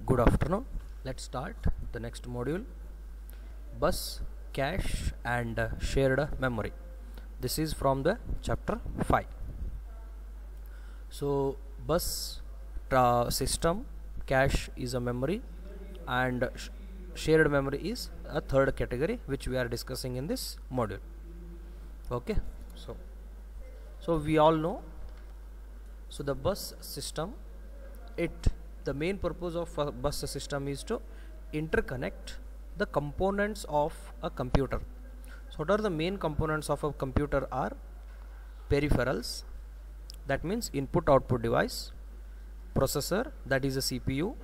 Good afternoon. Let's start the next module, bus, cache and shared memory. This is from the chapter 5. So bus system, cache is a memory and shared memory is a third category which we are discussing in this module. Okay, so we all know, so the bus system, the main purpose of a bus system is to interconnect the components of a computer. So what are the main components of a computer are peripherals, that means input output device, processor, that is a CPU,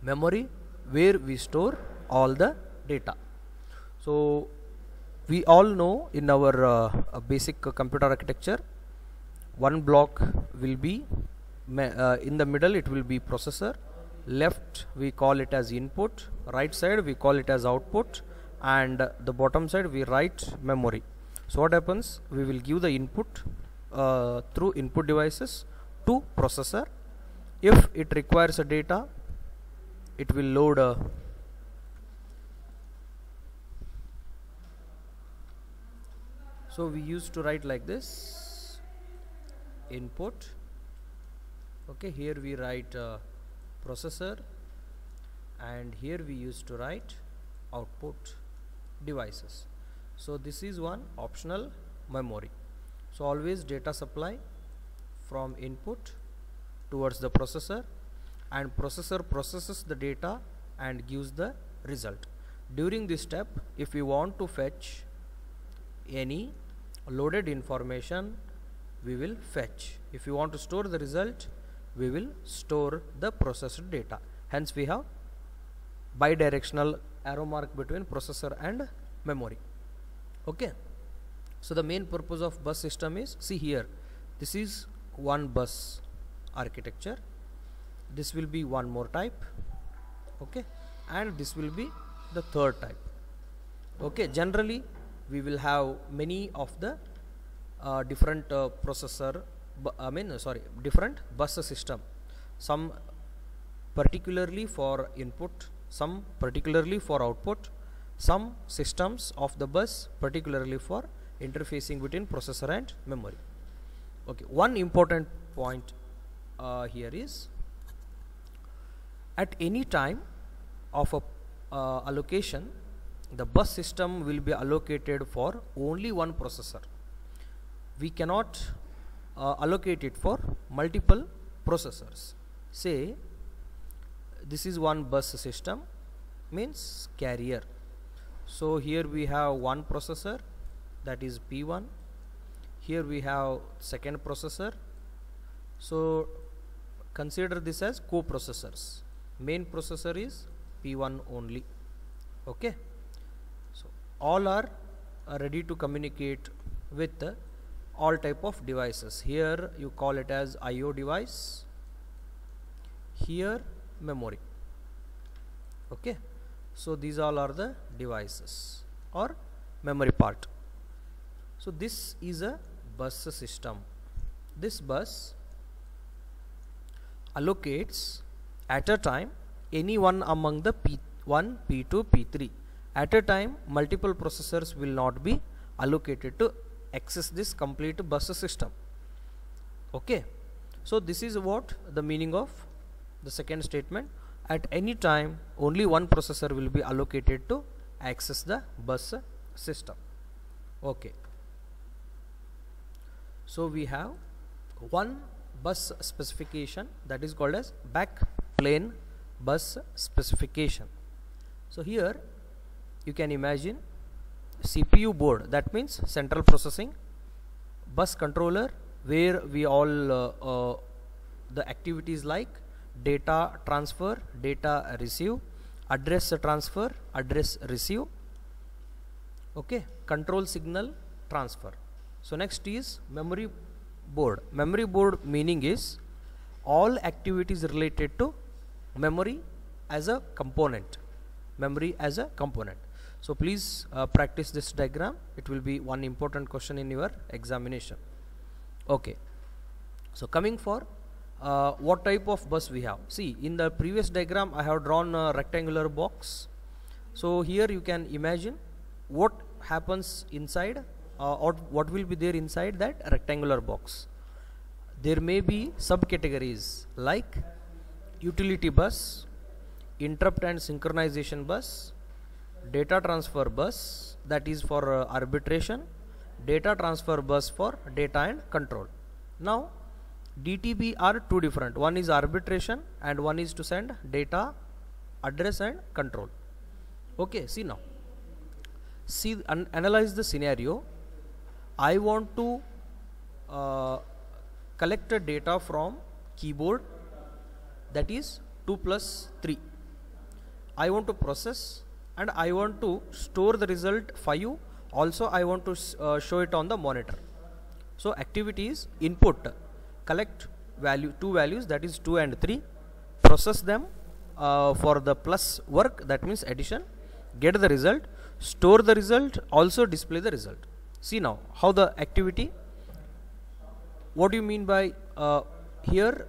memory where we store all the data. So we all know in our basic computer architecture, one block will be in the middle, it will be processor, left we call it as input, right side we call it as output, and the bottom side we write memory. So what happens, we will give the input through input devices to processor. If it requires a data, it will load so we used to write like this, input. Okay, here we write processor, and here we used to write output devices. So this is one optional memory. So always data supply from input towards the processor, and processor processes the data and gives the result. During this step, if we want to fetch any loaded information, we will fetch. If we want to store the result, we will store the processed data. Hence we have bidirectional arrow mark between processor and memory. Okay, so the main purpose of bus system is, see here, this is one bus architecture, this will be one more type, okay, and this will be the third type. Okay, generally we will have many of the different different bus system, some particularly for input, some particularly for output, some systems of the bus particularly for interfacing between processor and memory. Okay, one important point here is, at any time of a allocation, the bus system will be allocated for only one processor. We cannot allocate it for multiple processors. Say this is one bus system, means carrier. So here we have one processor, that is P1. Here we have second processor. So consider this as co-processors. Main processor is P1 only. Okay, so all are ready to communicate with all type of devices. Here you call it as IO device, here memory. Okay, so these all are the devices or memory part. So this is a bus system. This bus allocates at a time any one among the P1, P2, P3. At a time, multiple processors will not be allocated to access this complete bus system. Okay, so this is what the meaning of the second statement. At any time, only one processor will be allocated to access the bus system. Okay, so we have one bus specification, that is called as back plane bus specification. So here you can imagine CPU board, that means central processing, bus controller where we all the activities like data transfer, data receive, address transfer, address receive, okay, control signal transfer. So next is memory board. Memory board meaning is all activities related to memory as a component, memory as a component. So please practice this diagram, it will be one important question in your examination. Okay, so coming for what type of bus we have. See, in the previous diagram I have drawn a rectangular box. So here you can imagine what happens inside, or what will be there inside that rectangular box. There may be subcategories like utility bus, interrupt and synchronization bus, data transfer bus, that is for arbitration, data transfer bus for data and control. Now DTB are two different, one is arbitration and one is to send data, address and control. Okay, see now, see analyze the scenario. I want to collect a data from keyboard, that is 2 plus 3. I want to process and I want to store the result 5. Also I want to show it on the monitor. So activity is input, collect value, 2 values, that is 2 and 3, process them for the plus work, that means addition, get the result, store the result, also display the result. See now how the activity, what do you mean by here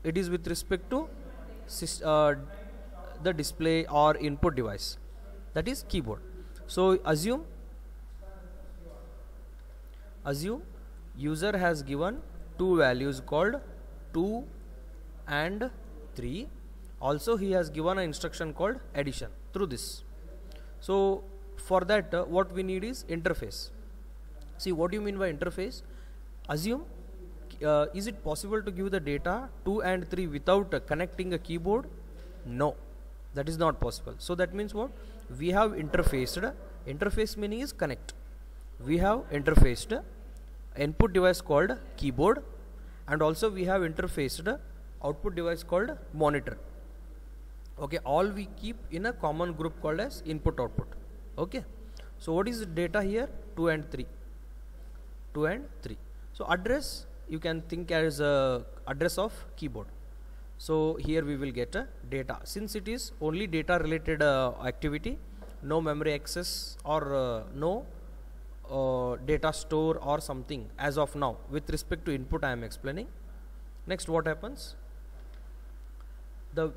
it is with respect to the display or input device, that is keyboard. So assume user has given 2 values called 2 and 3. Also he has given an instruction called addition through this. So for that what we need is interface. See, what do you mean by interface? Assume is it possible to give the data 2 and 3 without connecting a keyboard? No, that is not possible. So that means what? We have interfaced, interface meaning is connect. We have interfaced input device called keyboard, and also we have interfaced output device called monitor. Okay, all we keep in a common group called as input output. Okay, so what is the data here? 2 and 3. 2 and 3. So address you can think as a address of keyboard. So here we will get a data. Since it is only data related activity, no memory access or no data store or something as of now. With respect to input I am explaining. Next, what happens? The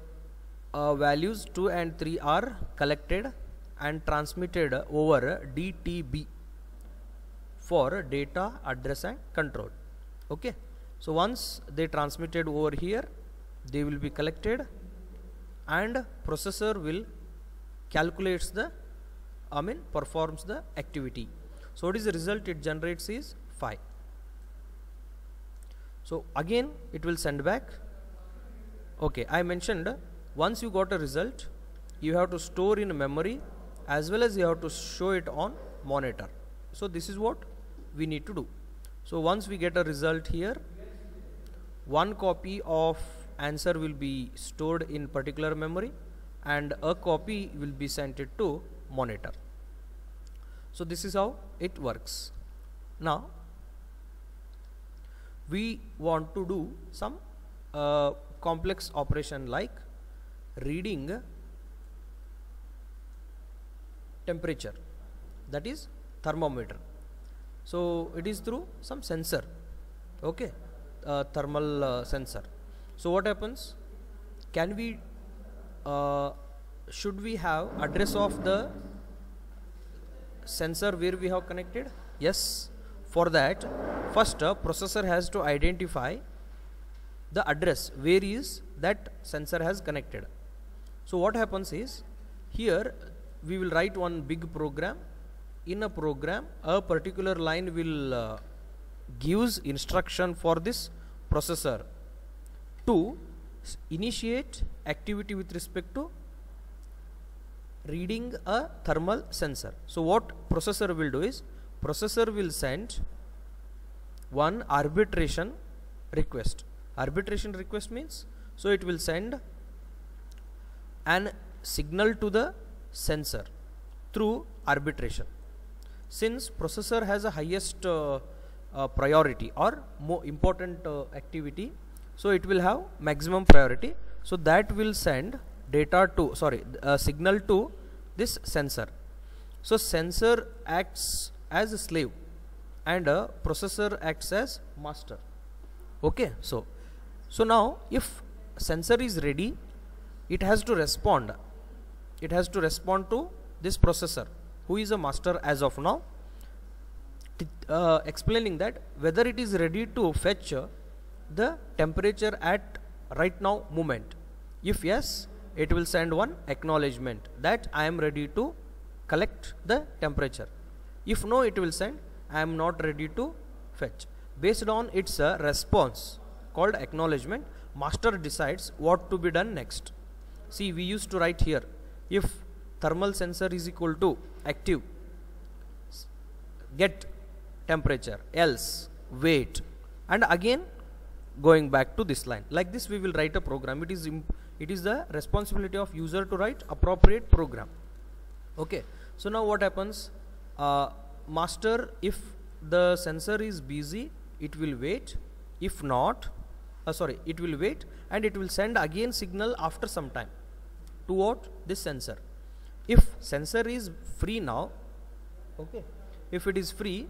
values 2 and 3 are collected and transmitted over DTB for data, address and control. Okay, so once they transmitted over here, they will be collected and processor will calculates the performs the activity. So what is the result it generates is 5. So again it will send back. Okay, I mentioned once you got a result, you have to store in memory as well as you have to show it on monitor. So this is what we need to do. So once we get a result here, one copy of answer will be stored in particular memory and a copy will be sent it to monitor. So this is how it works. Now we want to do some complex operation like reading temperature, that is thermometer. So it is through some sensor. Okay, thermal sensor. So what happens? Can we should we have address of the sensor where we have connected? Yes. For that, first processor has to identify the address where is that sensor has connected. So what happens is, here we will write one big program. In a program, a particular line will gives instruction for this processor to initiate activity with respect to reading a thermal sensor. So what processor will do is, processor will send one arbitration request. Arbitration request means, so it will send an signal to the sensor through arbitration. Since processor has a highest priority or more important activity, so it will have maximum priority. So that will send data to signal to this sensor. So sensor acts as a slave and processor acts as master. Okay, so So now if sensor is ready, it has to respond. It has to respond to this processor, who is a master as of now, explaining that whether it is ready to fetch the temperature at right now moment. If yes, it will send one acknowledgement that I am ready to collect the temperature. If no, it will send I am not ready to fetch. Based on its response called acknowledgement, master decides what to be done next. See, we used to write here, if thermal sensor is equal to active, get temperature, else wait, and again going back to this line. Like this we will write a program. It is the responsibility of user to write appropriate program. Okay, so now what happens? Master, if the sensor is busy, it will wait. If not, it will wait, and it will send again signal after some time to what? This sensor. If sensor is free now, okay, if it is free,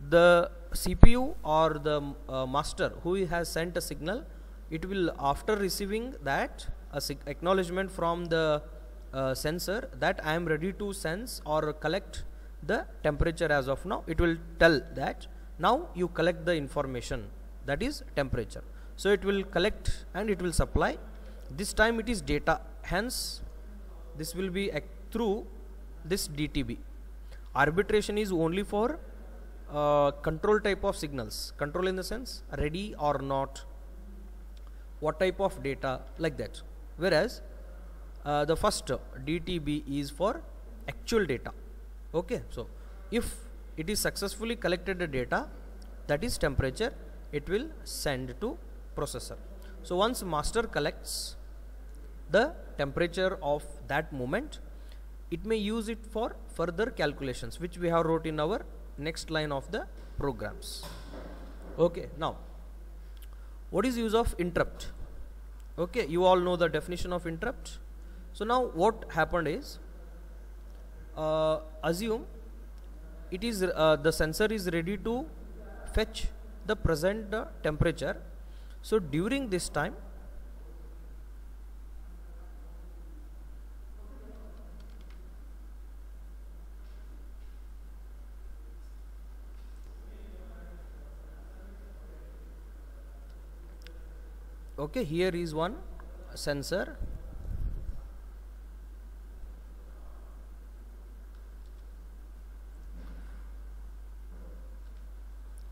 the CPU or the master who has sent a signal, it will, after receiving that acknowledgement from the sensor that I am ready to sense or collect the temperature as of now, it will tell that now you collect the information, that is temperature. So it will collect and it will supply. This time it is data, hence this will be through this DTB. Arbitration is only for control type of signals. Control in the sense ready or not, what type of data, like that. Whereas the first DTB is for actual data. Okay, so if it is successfully collected the data, that is temperature, it will send to processor. So once master collects the temperature of that moment, it may use it for further calculations, which we have wrote in our next line of the programs. Okay, now what is use of interrupt? Okay, you all know the definition of interrupt. So now what happened is, assume it is the sensor is ready to fetch the present temperature. So during this time, okay, here is one sensor.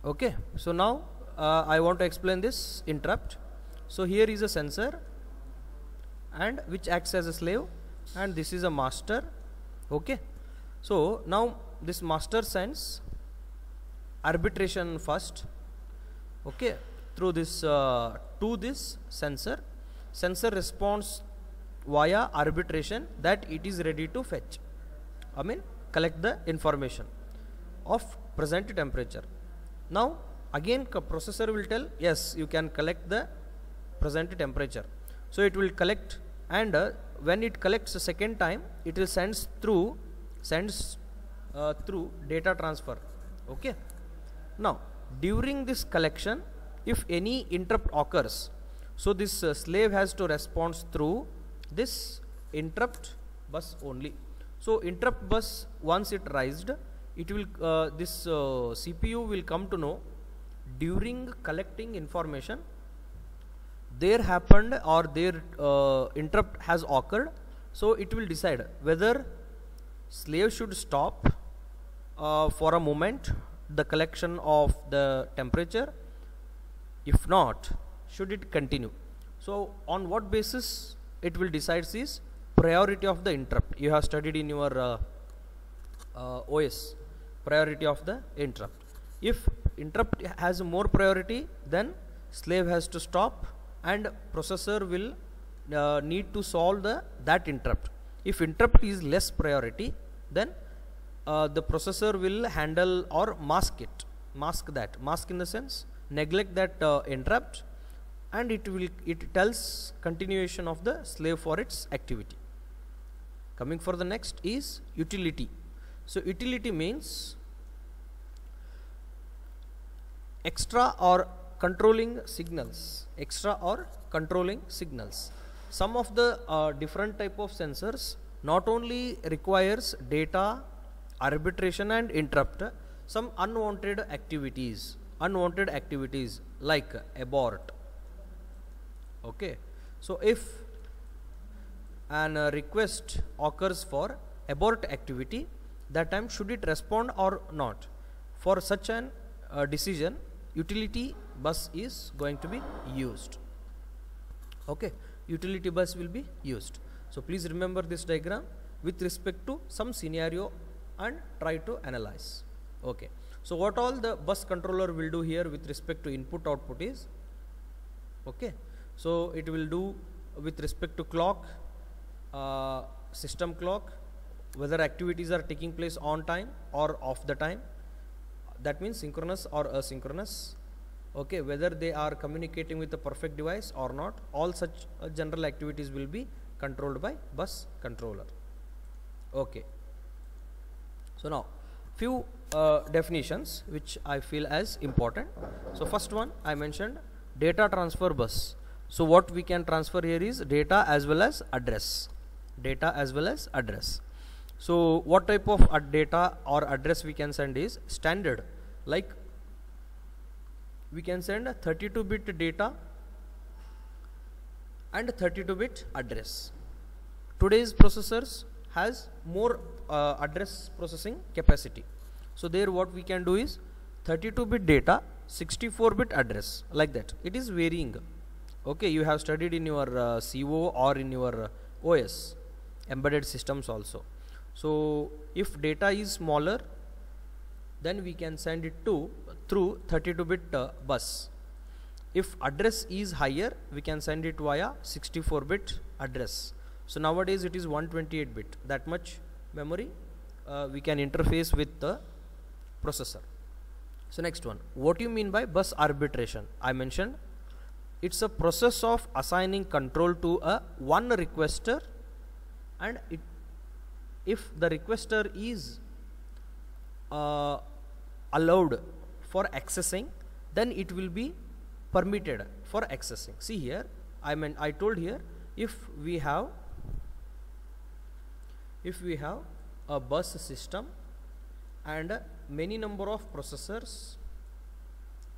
Okay, so now I want to explain this interrupt. So here is a sensor, and which acts as a slave, and this is a master. Okay, so now this master sends arbitration first, okay, through this to this sensor. Sensor responds via arbitration that it is ready to fetch, collect the information of present temperature. Now again processor will tell, yes, you can collect the present temperature. So it will collect, and when it collects a second time, it will sends through data transfer. Okay, now during this collection, if any interrupt occurs, so this slave has to respond through this interrupt bus only. So interrupt bus, once it raised, it will this CPU will come to know during collecting information there happened or their interrupt has occurred. So it will decide whether slave should stop for a moment the collection of the temperature. If not, should it continue? So on what basis it will decide is priority of the interrupt. You have studied in your OS, priority of the interrupt. If interrupt has more priority, then slave has to stop and processor will need to solve that interrupt. If interrupt is less priority, then the processor will handle or mask it. Mask in the sense neglect that interrupt, and it tells continuation of the slave for its activity. Coming for the next is utility. So utility means extra or controlling signals, extra or controlling signals. Some of the different type of sensors not only requires data, arbitration and interrupt, some unwanted activities like abort. Okay, so if an request occurs for abort activity, that time should it respond or not? For such an decision, utility bus is going to be used. Okay, utility bus will be used. So please remember this diagram with respect to some scenario and try to analyze. Okay, so what all the bus controller will do here with respect to input output is, okay, so it will do with respect to clock, system clock, whether activities are taking place on time or off the time, that means synchronous or asynchronous. Okay, whether they are communicating with a perfect device or not, all such general activities will be controlled by bus controller. Okay, so now few definitions which I feel as important. So first one I mentioned, data transfer bus. So what we can transfer here is data as well as address. So what type of data or address we can send is standard, like we can send a 32-bit data and 32-bit address. Today's processors has more address processing capacity. So there what we can do is 32-bit data, 64-bit address, like that. It is varying. Okay, you have studied in your CO or in your OS, embedded systems also. So if data is smaller, then we can send it to through 32-bit bus. If address is higher, we can send it via 64-bit address. So nowadays it is 128-bit, that much memory we can interface with the processor. So next one, what do you mean by bus arbitration? I mentioned it's a process of assigning control to one requester, and if the requester is allowed for accessing, then it will be permitted for accessing. See here, I told here, if we have a bus system and many number of processors,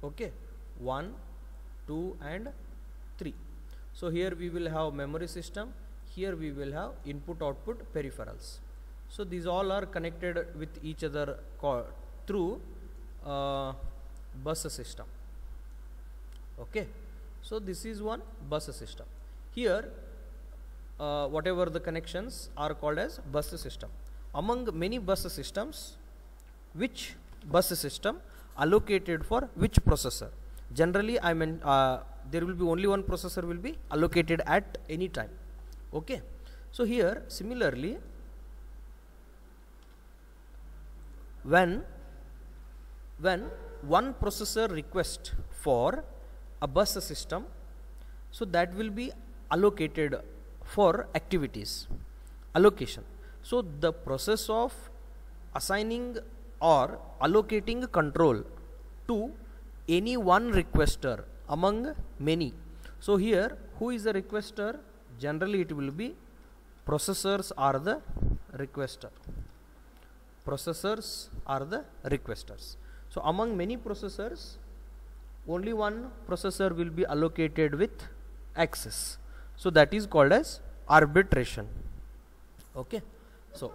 okay, 1, 2 and 3. So here we will have memory system, here we will have input output peripherals. So these all are connected with each other through bus system. Okay, so this is one bus system. Here whatever the connections are called as bus system. Among many bus systems, which bus system allocated for which processor? Generally I mean there will be only one processor will be allocated at any time. Okay, so here similarly, when one processor request for a bus system, so that will be allocated for activities, allocation. So the process of assigning or allocating control to any one requester among many. So here who is the requester? Generally it will be processors are the requester. Processors are the requesters. So among many processors, only one processor will be allocated with access. So that is called as arbitration. Okay, so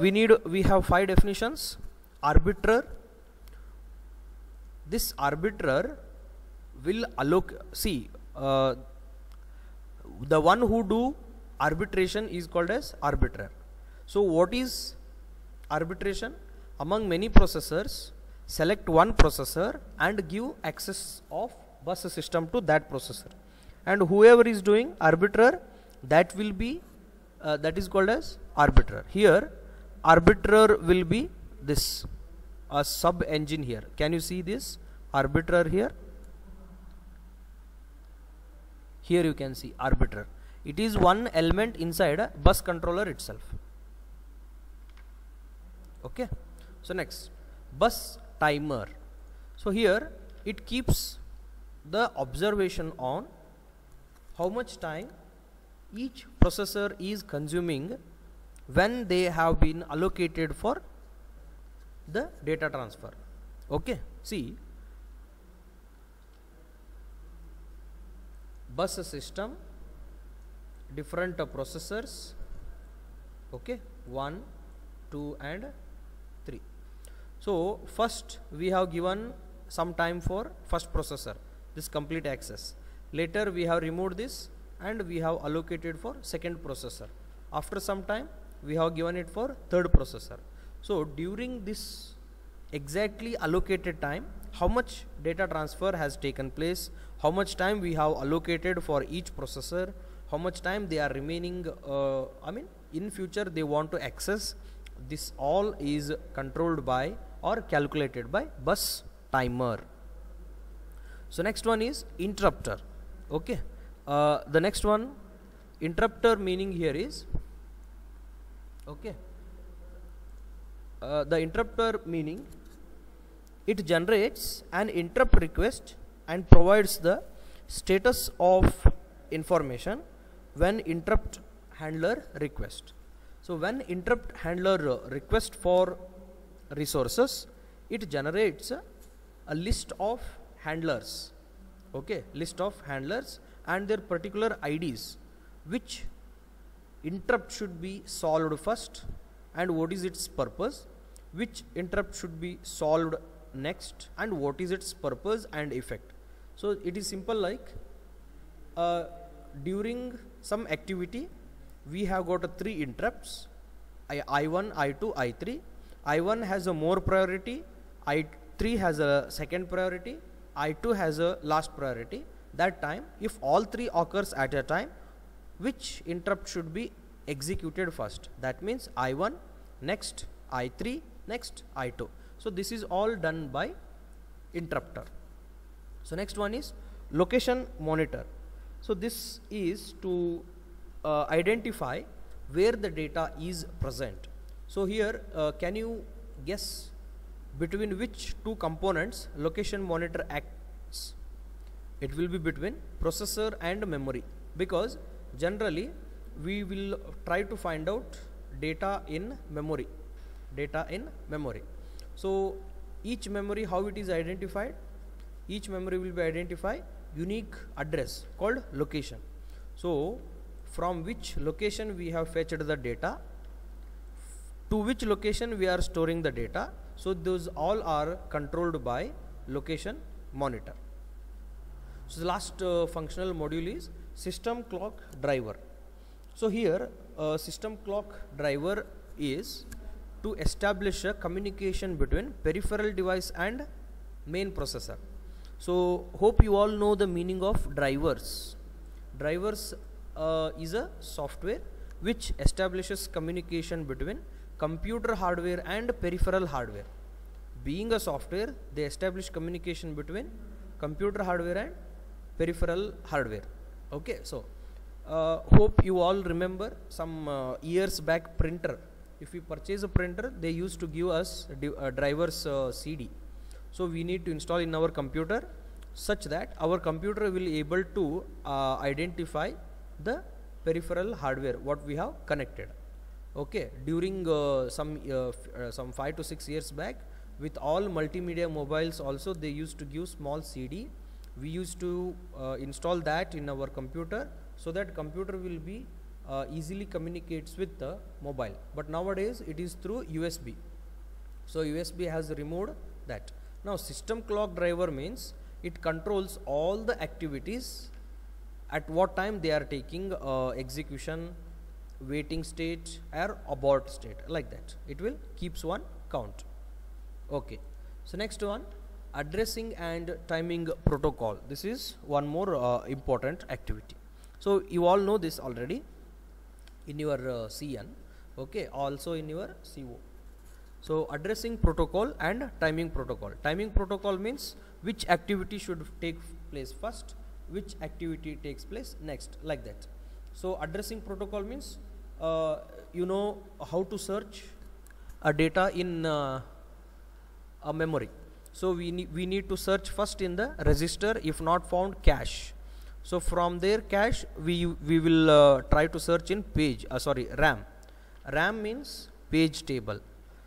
we have 5 definitions. Arbiter. This arbiter will allocate. See, the one who do arbitration is called as arbiter. So what is arbitration? Among many processors, select one processor and give access of bus system to that processor, and whoever is doing arbiter, that will be that is called as arbiter. Here arbiter will be this a sub engine here. Can you see this arbiter here? Here you can see arbiter. It is one element inside a bus controller itself. Okay, so next, bus timer. So here it keeps the observation on how much time each processor is consuming when they have been allocated for the data transfer. Okay, see, bus system, different processors, okay, 1, 2 and 3. So first we have given some time for first processor, this complete access. Later we have removed this and we have allocated for second processor. After some time we have given it for third processor. So during this exactly allocated time, how much data transfer has taken place, how much time we have allocated for each processor, how much time they are remaining, in future they want to access, this all is controlled by or calculated by bus timer. So next one is interrupter. Okay, the next one, interrupter meaning here is, okay, the interrupter meaning, it generates an interrupt request and provides the status of information when interrupt handler request. So when interrupt handler request for resources, it generates a list of handlers, okay, list of handlers and their particular IDs, which interrupt should be solved first and what is its purpose, which interrupt should be solved next and what is its purpose and effect. So it is simple like, during some activity we have got 3 interrupts, I1, I2, I3. I1 has a more priority, I3 has a second priority, I2 has a last priority. That time if all 3 occurs at a time, which interrupt should be executed first? That means I1, next I3, next I2. So this is all done by interrupter. So next one is location monitor. So this is to identify where the data is present. So here can you guess between which 2 components location monitor acts? It will be between processor and memory, because generally we will try to find out data in memory, So each memory, how it is identified? Each memory will be identified unique address called location. So from which location we have fetched the data, to which location we are storing the data. So those all are controlled by location monitor. So the last functional module is system clock driver. So here system clock driver is to establish a communication between peripheral device and main processor. So hope you all know the meaning of drivers. Drivers is a software which establishes communication between computer hardware and peripheral hardware. Being a software, they establish communication between computer hardware and peripheral hardware. Okay, so hope you all remember some years back printer. If we purchase a printer, they used to give us a driver's CD. So we need to install in our computer such that our computer will be able to identify the peripheral hardware what we have connected. Okay, during some 5 to 6 years back, with all multimedia mobiles also they used to give small CD. We used to install that in our computer so that computer will be easily communicates with the mobile. But nowadays it is through USB. So USB has removed that. Now system clock driver means it controls all the activities at what time they are taking execution, waiting state or abort state, like that. It will keeps one count. Okay, so next one, addressing and timing protocol. This is one more important activity. So you all know this already in your CN, okay, also in your CO. So addressing protocol and timing protocol. Timing protocol means which activity should take place first, which activity takes place next, like that. So addressing protocol means you know how to search a data in a memory. So we need to search first in the register. If not found, cache. So from there cache we will try to search in page RAM. RAM means page table.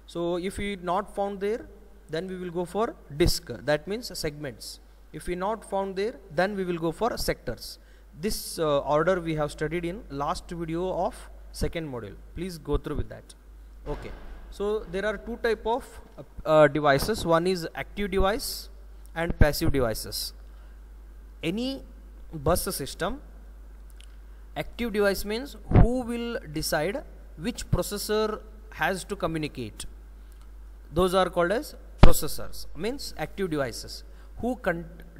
So if we not found there, then we will go for disk, that means segments. If we not found there, then we will go for sectors. This order we have studied in last video of second module. Please go through with that. Okay, so there are two type of devices. One is active device and passive devices. Any bus system, active device means who will decide which processor has to communicate. Those are called as processors, means active devices, who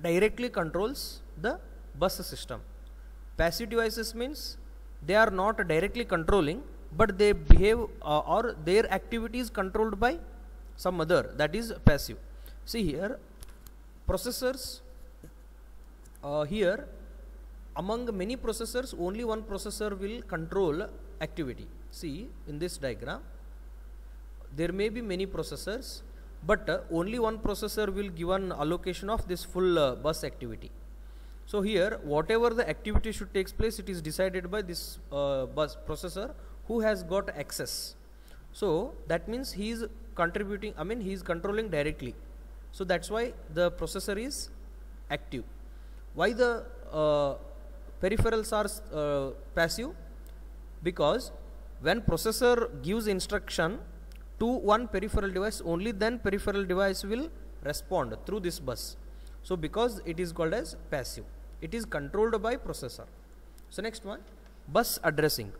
directly controls the bus system. Passive devices means they are not directly controlling, but they behave or their activity is controlled by some other, that is passive. See here, processors, here among many processors only one processor will control activity. See in this diagram, there may be many processors, but only one processor will give an allocation of this full bus activity. So here whatever the activity should take place, it is decided by this bus processor who has got access. So that means he is contributing, he is controlling directly. So that's why the processor is active. Why the peripherals are passive? Because when processor gives instruction to one peripheral device, only then peripheral device will respond through this bus. So because it is called as passive, it is controlled by processor. So next one, bus addressing.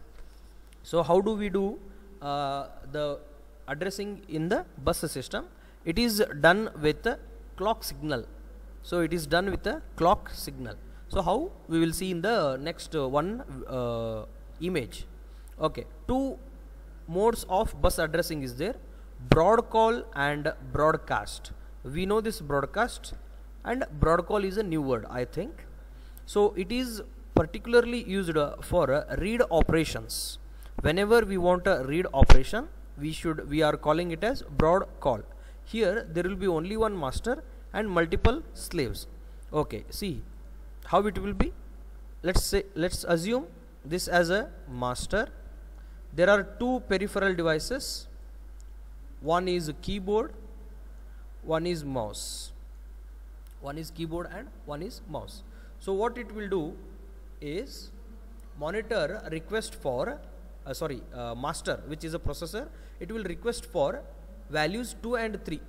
So how do we do the addressing in the bus system? It is done with a clock signal. So it is done with a clock signal. So how, we will see in the next one image. Okay, two modes of bus addressing is there, broad call and broadcast. We know this broadcast, and broad call is a new word, I think. So it is particularly used for read operations. Whenever we want a read operation, we are calling it as broad call. Here there will be only one master and multiple slaves. Okay, see how it will be. Let's assume this as a master. There are two peripheral devices. One is keyboard, one is mouse. One is keyboard and one is mouse. So what it will do is monitor request for master, which is a processor. It will request for values 2 and 3.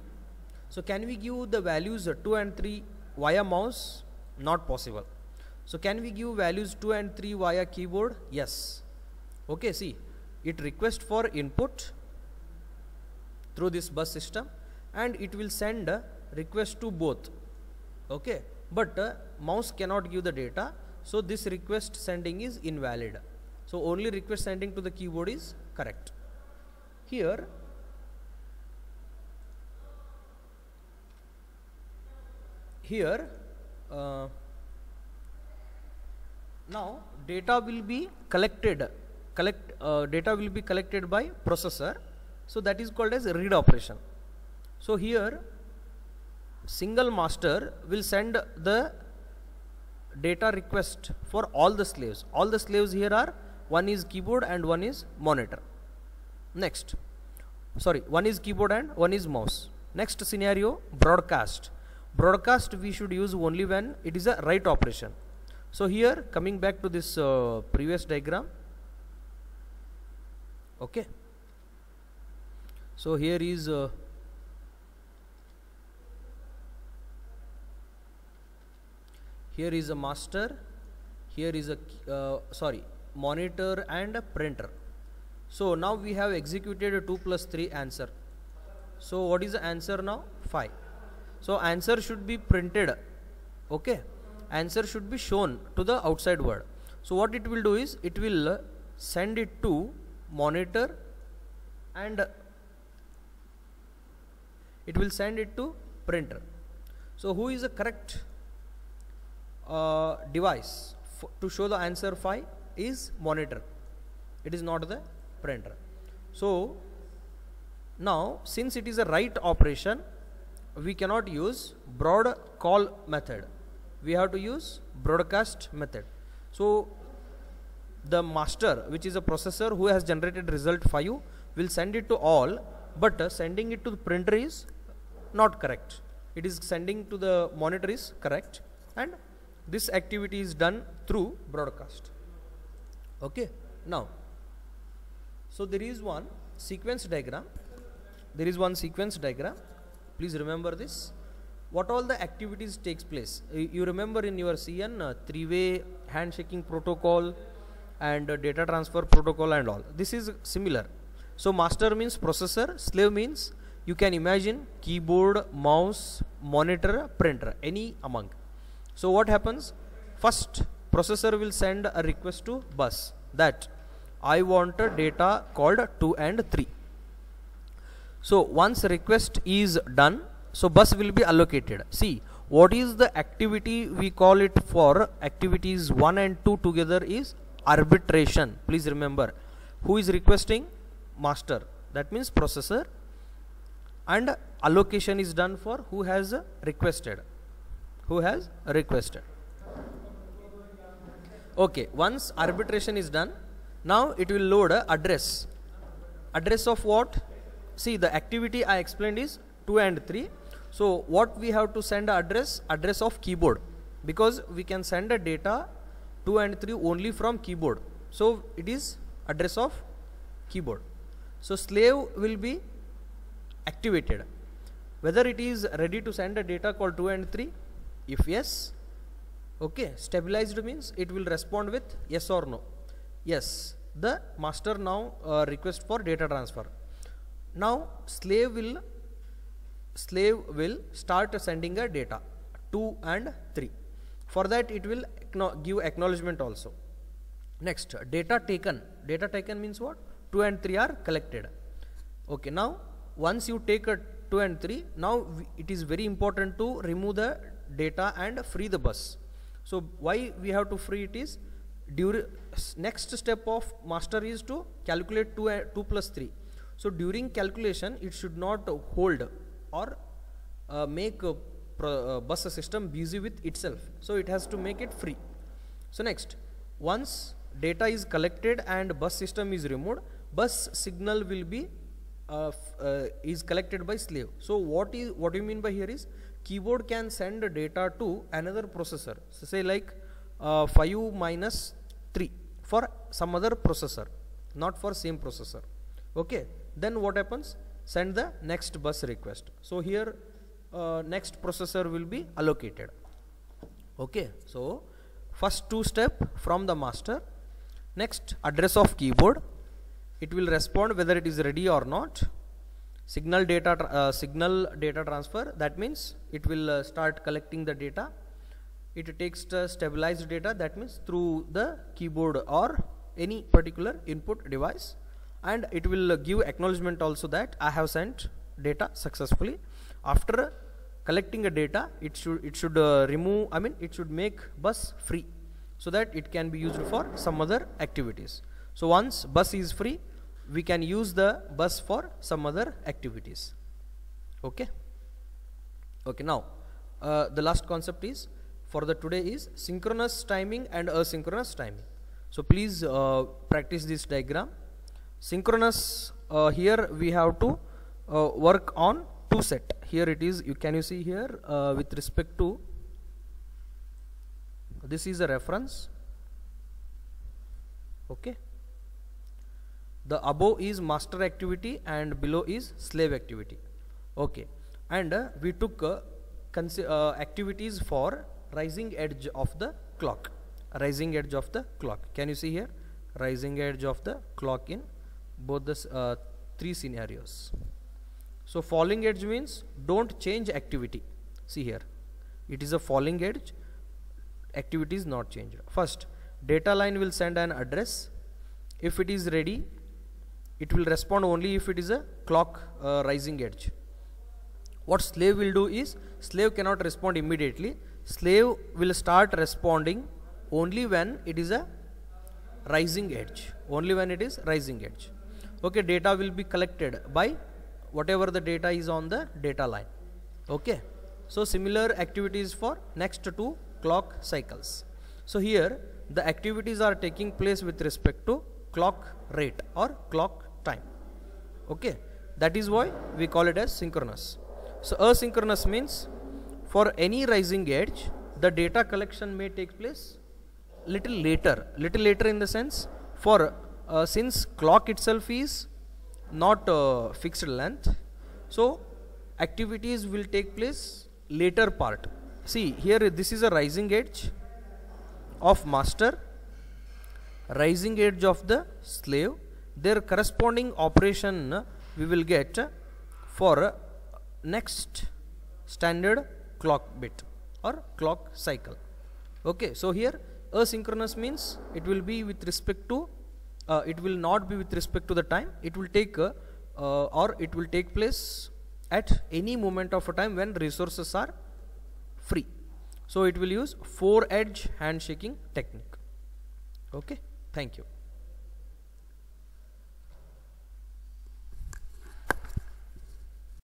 So can we give the values 2 and 3 via mouse? Not possible. So can we give values 2 and 3 via keyboard? Yes. Okay, see, it requests for input through this bus system, and it will send a request to both. Okay, but mouse cannot give the data, so this request sending is invalid. So only request sending to the keyboard is correct. Here now data will be collected. Data will be collected by processor. So that is called as a read operation. So here single master will send the data request for all the slaves. All the slaves here are, one is keyboard and one is monitor. Next, one is keyboard and one is mouse. Next scenario, broadcast. Broadcast we should use only when it is a write operation. So here, coming back to this previous diagram. Okay, so here is here is a master, here is a monitor and a printer. So now we have executed a 2 plus 3 answer. So what is the answer now? 5. So answer should be printed. Okay, answer should be shown to the outside world. So what it will do is, it will send it to monitor and it will send it to printer. So who is the correct device to show the answer 5 is monitor. It is not the printer. So now since it is a write operation, we cannot use broad call method, we have to use broadcast method. So the master, which is a processor who has generated result 5, will send it to all, but sending it to the printer is not correct. It is sending to the monitor is correct, and this activity is done through broadcast. Okay, now, so there is one sequence diagram. Please remember this. What all the activities takes place? You remember in your CN three-way handshaking protocol and data transfer protocol and all. This is similar. So master means processor, slave means you can imagine keyboard, mouse, monitor, printer, any among. So what happens? First, processor will send a request to bus that I want a data called 2 and 3. So once request is done, so bus will be allocated. See, what is the activity we call it for? Activities 1 and 2 together is arbitration. Please remember, who is requesting? Master, that means processor, and allocation is done for who has requested. Okay, once arbitration is done, now it will load a address of what? See, the activity I explained is 2 and 3. So what we have to send address of keyboard, because we can send a data 2 and 3 only from keyboard. So it is address of keyboard. So slave will be activated whether it is ready to send a data called 2 and 3. If yes, okay, stabilized means it will respond with yes or no. Yes, the master now request for data transfer. Now slave will start sending a data 2 and 3. For that it will give acknowledgement also. Next, data taken means what? 2 and 3 are collected. Okay, now once you take a 2 and 3, now it is very important to remove the data and free the bus. So why we have to free it is, next step of master is to calculate 2 plus 3. So during calculation it should not hold or make bus system busy with itself. So it has to make it free. So next, once data is collected and bus system is removed, bus signal will be is collected by slave. So what you mean by here is, keyboard can send data to another processor. So say like 5 minus 3 for some other processor, not for same processor. Okay, then what happens? Send the next bus request. So here next processor will be allocated. Okay, so first 2 step from the master. Next, address of keyboard, it will respond whether it is ready or not. Signal data transfer, that means it will start collecting the data. It takes the stabilized data, that means through the keyboard or any particular input device, and it will give acknowledgement also that I have sent data successfully. After collecting a data, it should remove, it should make bus free so that it can be used for some other activities. So once bus is free, we can use the bus for some other activities. Okay. Okay, now the last concept is for the today is synchronous timing and asynchronous timing. So please practice this diagram. Synchronous, here we have to work on 2 set. Here it is, can you see here with respect to, this is a reference. Okay, the above is master activity and below is slave activity. Okay, and we took activities for rising edge of the clock. Can you see here? Rising edge of the clock in both the 3 scenarios. So falling edge means don't change activity. See here, it is a falling edge, activity is not changed. First, data line will send an address. If it is ready, it will respond only if it is a clock rising edge. What slave will do is, slave cannot respond immediately. Slave will start responding only when it is a rising edge. Okay, data will be collected by whatever the data is on the data line. Okay, so similar activities for next 2 clock cycles. So here the activities are taking place with respect to clock rate or clock time. Okay, that is why we call it as synchronous. So asynchronous means for any rising edge the data collection may take place little later in the sense, for since clock itself is not fixed length, so activities will take place later part. See here, this is a rising edge of master, rising edge of the slave. Their corresponding operation we will get for next standard clock bit or clock cycle. Okay, so here asynchronous means it will be with respect to it will not be with respect to the time. It will take or it will take place at any moment of a time when resources are free. So it will use 4 edge handshaking technique. Okay, thank you.